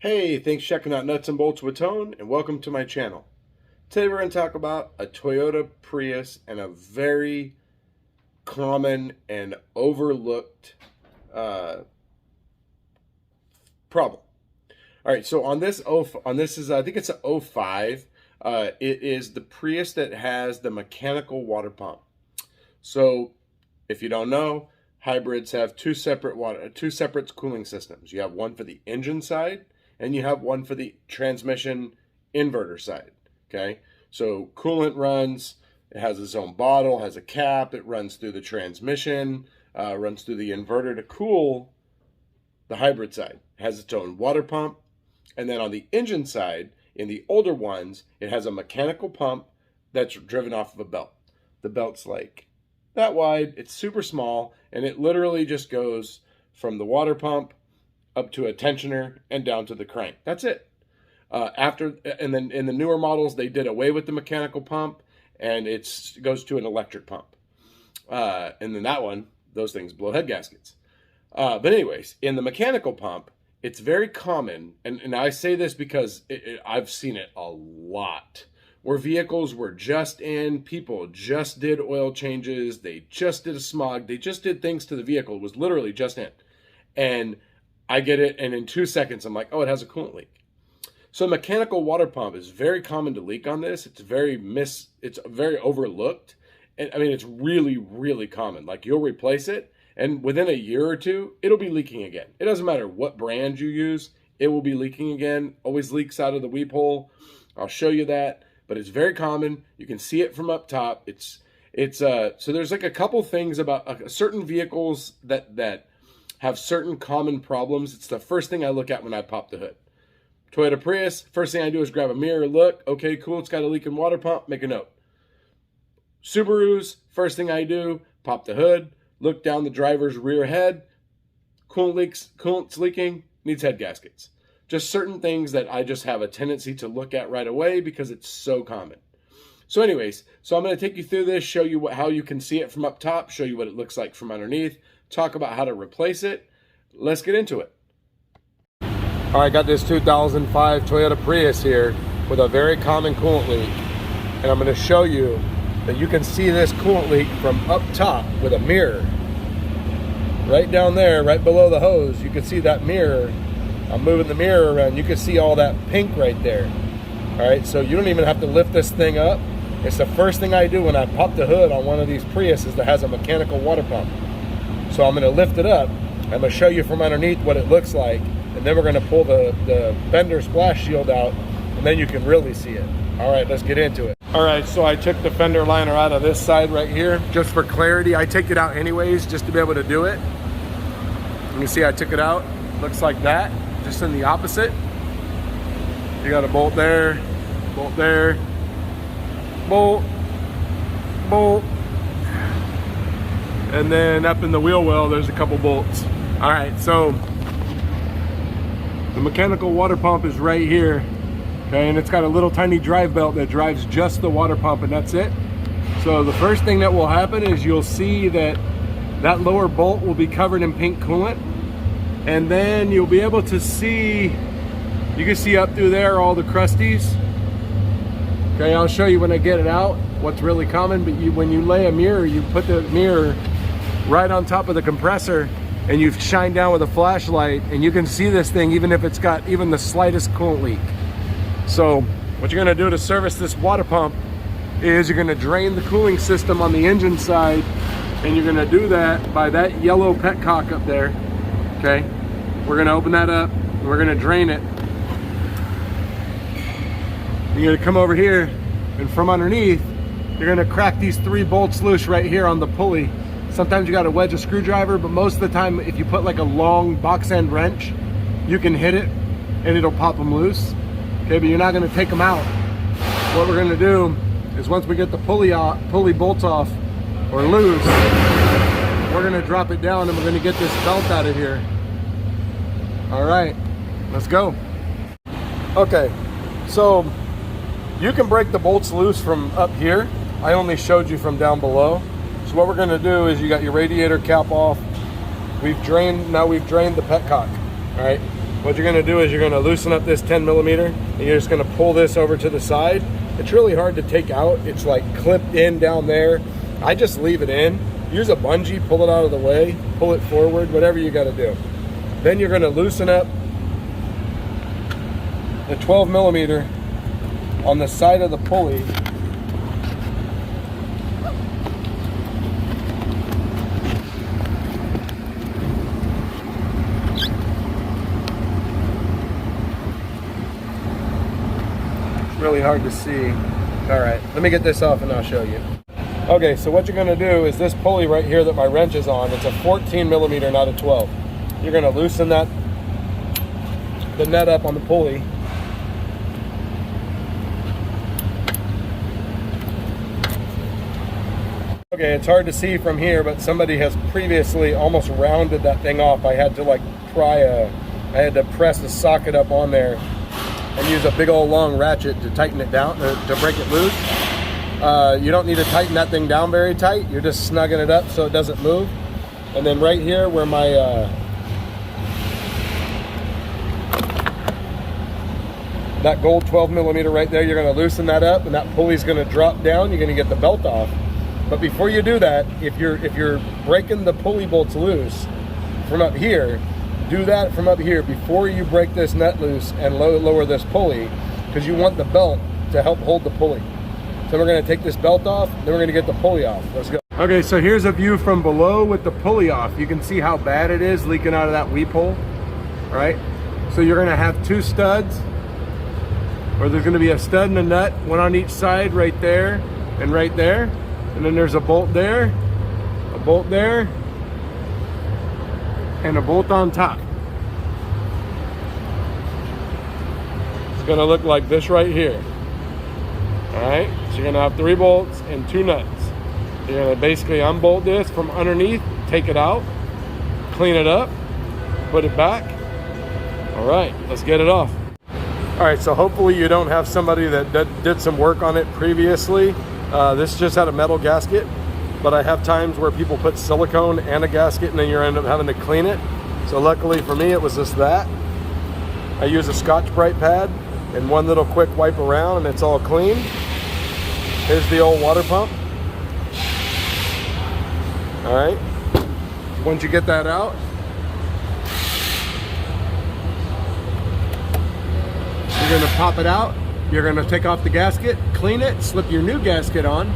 Hey, thanks for checking out Nuts and Bolts with Tone, and welcome to my channel. Today we're going to talk about a Toyota Prius and a very common and overlooked problem. All right, so on this is I think it's a 05. It is the Prius that has the mechanical water pump. So if you don't know, hybrids have two separate cooling systems. You have one for the engine side, and you have one for the transmission inverter side, okay? So coolant runs, it has its own bottle, has a cap, it runs through the transmission, runs through the inverter to cool the hybrid side. It has its own water pump, and then on the engine side, in the older ones, it has a mechanical pump that's driven off of a belt. The belt's like that wide, it's super small, and it literally just goes from the water pump up to a tensioner and down to the crank. That's it. And then in the newer models, they did away with the mechanical pump, and it goes to an electric pump. And then that one, those things blow head gaskets. But anyways, in the mechanical pump, it's very common, and I say this because I've seen it a lot, where vehicles were just in, people just did oil changes, they just did a smog, they just did things to the vehicle. It was literally just in. And I get it, and in 2 seconds, I'm like, oh, it has a coolant leak. So a mechanical water pump is very common to leak on this. It's very overlooked. And I mean, it's really, really common. Like, you'll replace it, and within a year or two, it'll be leaking again. It doesn't matter what brand you use, it will be leaking again. Always leaks out of the weep hole. I'll show you that, but it's very common. You can see it from up top. So there's like a couple things about certain vehicles that have certain common problems. It's the first thing I look at when I pop the hood. Toyota Prius, first thing I do is grab a mirror, look, okay, cool, it's got a leaking water pump, make a note. Subarus, first thing I do, pop the hood, look down the driver's rear head, coolant's leaking, needs head gaskets. Just certain things that I just have a tendency to look at right away because it's so common. So anyways, I'm going to take you through this, show you how you can see it from up top, show you what it looks like from underneath, talk about how to replace it. Let's get into it. All right, got this 2005 Toyota Prius here with a very common coolant leak. And I'm going to show you that you can see this coolant leak from up top with a mirror. Right down there, right below the hose, you can see that mirror. I'm moving the mirror around. You can see all that pink right there. All right, so you don't even have to lift this thing up. It's the first thing I do when I pop the hood on one of these Priuses that has a mechanical water pump. So I'm going to lift it up. I'm going to show you from underneath what it looks like, and then we're going to pull the fender splash shield out, and then you can really see it. All right, let's get into it. All right, so I took the fender liner out of this side right here. Just for clarity, I take it out anyways just to be able to do it. You can see I took it out. Looks like that, just in the opposite. You got a bolt there, bolt there, bolt, bolt. And then up in the wheel well, there's a couple bolts. All right, so the mechanical water pump is right here, okay, and it's got a little tiny drive belt that drives just the water pump, and that's it. So the first thing that will happen is you'll see that lower bolt will be covered in pink coolant, and then you'll be able to see, you can see up through there all the crusties. Okay, I'll show you when I get it out what's really common, but when you lay a mirror, you put the mirror right on top of the compressor and you shine down with a flashlight, and you can see this thing even if it's got even the slightest coolant leak. So what you're going to do to service this water pump is you're going to drain the cooling system on the engine side, and you're going to do that by that yellow petcock up there. Okay, we're going to open that up and we're going to drain it. You're going to come over here, and from underneath you're going to crack these 3 bolts loose right here on the pulley. Sometimes you got to wedge a screwdriver, but most of the time if you put like a long box end wrench, you can hit it and it'll pop them loose. Okay, but you're not going to take them out. What we're going to do is once we get the pulley bolts off or loose, we're going to drop it down and we're going to get this belt out of here. All right, let's go. Okay, so you can break the bolts loose from up here. I only showed you from down below. So what we're going to do is you got your radiator cap off. Now we've drained the petcock. All right, what you're gonna do is you're gonna loosen up this 10 millimeter and you're just gonna pull this over to the side. It's really hard to take out. It's like clipped in down there. I just leave it in. Use a bungee, pull it out of the way, pull it forward, whatever you gotta do. Then you're gonna loosen up the 12 millimeter on the side of the pulley. Really hard to see. All right, let me get this off and I'll show you. Okay, so what you're gonna do is this pulley right here that my wrench is on, it's a 14 millimeter, not a 12. You're gonna loosen the net up on the pulley. Okay, it's hard to see from here, but somebody has previously almost rounded that thing off. I had to like I had to press the socket up on there and use a big old long ratchet to tighten it down, to break it loose. You don't need to tighten that thing down very tight. You're just snugging it up so it doesn't move. And then right here where my that gold 12 millimeter right there, you're gonna loosen that up and that pulley's gonna drop down. You're gonna get the belt off. But before you do that, if you're breaking the pulley bolts loose from up here, do that from up here before you break this nut loose and lower this pulley, because you want the belt to help hold the pulley. So we're gonna take this belt off, then we're gonna get the pulley off. Let's go. Okay, so here's a view from below with the pulley off. You can see how bad it is leaking out of that weep hole, all right? So you're gonna have two studs, or there's gonna be a stud and a nut, one on each side right there and right there. And then there's a bolt there, and a bolt on top. It's gonna look like this right here. All right, so you're gonna have 3 bolts and 2 nuts. You're gonna basically unbolt this from underneath, take it out, clean it up, put it back. All right, let's get it off. All right, so hopefully you don't have somebody that did some work on it previously. This just had a metal gasket, but I have times where people put silicone and a gasket and then you end up having to clean it. So luckily for me, it was just that. I use a Scotch-Brite pad and one little quick wipe around and it's all clean. Here's the old water pump. All right, once you get that out, you're gonna pop it out. You're gonna take off the gasket, clean it, slip your new gasket on,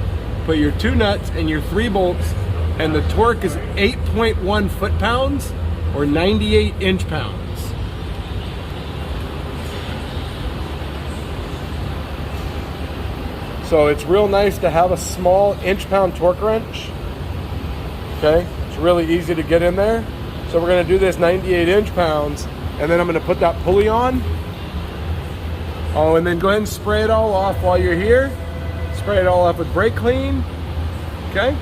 put your 2 nuts and your 3 bolts, and the torque is 8.1 foot-pounds or 98 inch-pounds. So it's real nice to have a small inch-pound torque wrench. Okay, it's really easy to get in there. So we're gonna do this 98 inch-pounds, and then I'm gonna put that pulley on. Oh, and then go ahead and spray it all off while you're here. Spray it all off with brake clean, okay?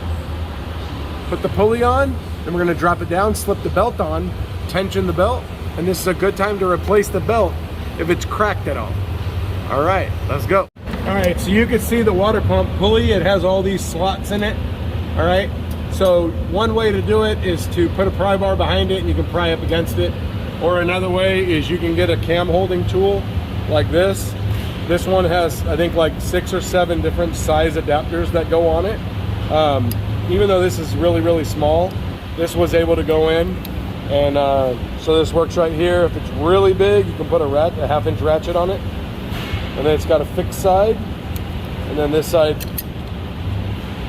Put the pulley on, then we're gonna drop it down, slip the belt on, tension the belt, and this is a good time to replace the belt if it's cracked at all. All right, let's go. All right, so you can see the water pump pulley. It has all these slots in it, all right? So one way to do it is to put a pry bar behind it and you can pry up against it. Or another way is you can get a cam holding tool like this. This one has, I think, like 6 or 7 different size adapters that go on it. Even though this is really, really small, this was able to go in. And so this works right here. If it's really big, you can put a 1/2 inch ratchet on it. And then it's got a fixed side. And then this side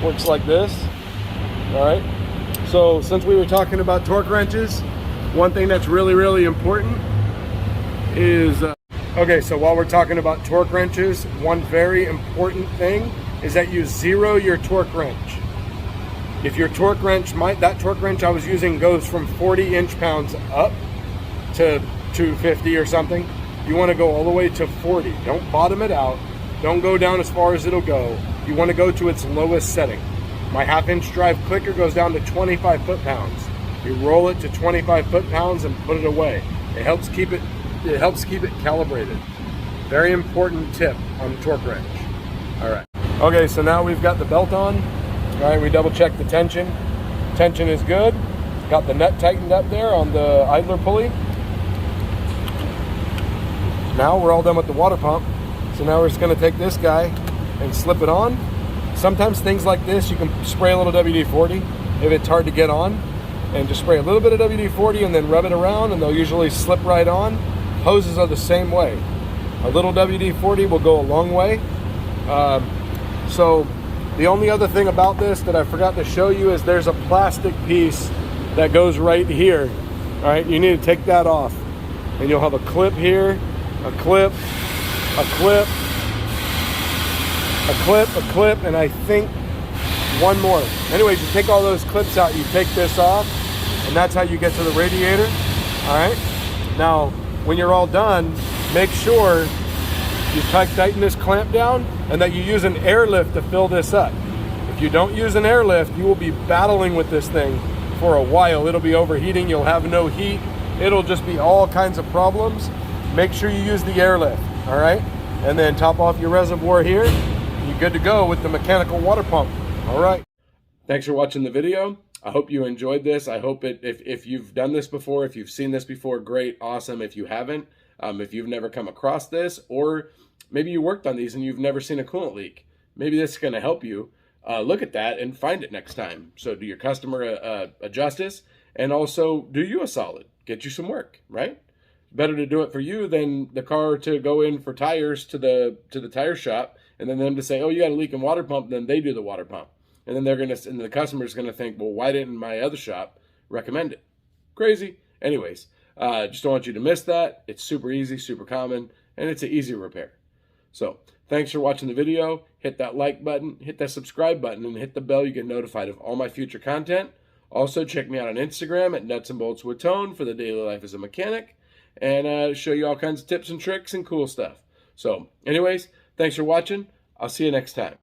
works like this. All right. So since we were talking about torque wrenches, one thing that's really, really important is, okay, so while we're talking about torque wrenches, one very important thing is that you zero your torque wrench. If your torque wrench, that torque wrench I was using goes from 40 inch-pounds up to 250 or something. You want to go all the way to 40. Don't bottom it out. Don't go down as far as it'll go. You want to go to its lowest setting. My 1/2 inch drive clicker goes down to 25 foot-pounds. You roll it to 25 foot-pounds and put it away. It helps keep it calibrated. Very important tip on the torque wrench. All right. Okay, so now we've got the belt on. All right, we double check the tension. Tension is good. Got the nut tightened up there on the idler pulley. Now we're all done with the water pump. So now we're just gonna take this guy and slip it on. Sometimes things like this, you can spray a little WD-40 if it's hard to get on, and just spray a little bit of WD-40 and then rub it around, and they'll usually slip right on. Hoses are the same way. A little WD-40 will go a long way. So the only other thing about this that I forgot to show you is there's a plastic piece that goes right here. All right, you need to take that off. And you'll have a clip here, a clip, a clip, a clip, a clip, and I think one more. Anyways, you take all those clips out, you take this off, and that's how you get to the radiator. All right, now when you're all done, make sure you tighten this clamp down and that you use an AIRLIFT to fill this up. If you don't use an AIRLIFT, you will be battling with this thing for a while. It'll be overheating, you'll have no heat, it'll just be all kinds of problems. Make sure you use the AIRLIFT, all right? And then top off your reservoir here, you're good to go with the mechanical water pump. All right. Thanks for watching the video. I hope you enjoyed this. I hope if you've done this before, if you've seen this before, great, awesome. If you haven't, if you've never come across this, or maybe you worked on these and you've never seen a coolant leak, maybe this is going to help you look at that and find it next time. So do your customer a justice, and also do you a solid. Get you some work, right? Better to do it for you than the car to go in for tires to the tire shop, and then them to say, oh, you got a leaking water pump, then they do the water pump. And then and the customer's gonna think, well, why didn't my other shop recommend it? Crazy. Anyways, just don't want you to miss that. It's super easy, super common, and it's an easy repair. So thanks for watching the video. Hit that like button, hit that subscribe button, and hit the bell. You get notified of all my future content. Also, check me out on Instagram at Nuts and Bolts with Tone for the daily life as a mechanic, and show you all kinds of tips and tricks and cool stuff. So anyways, thanks for watching. I'll see you next time.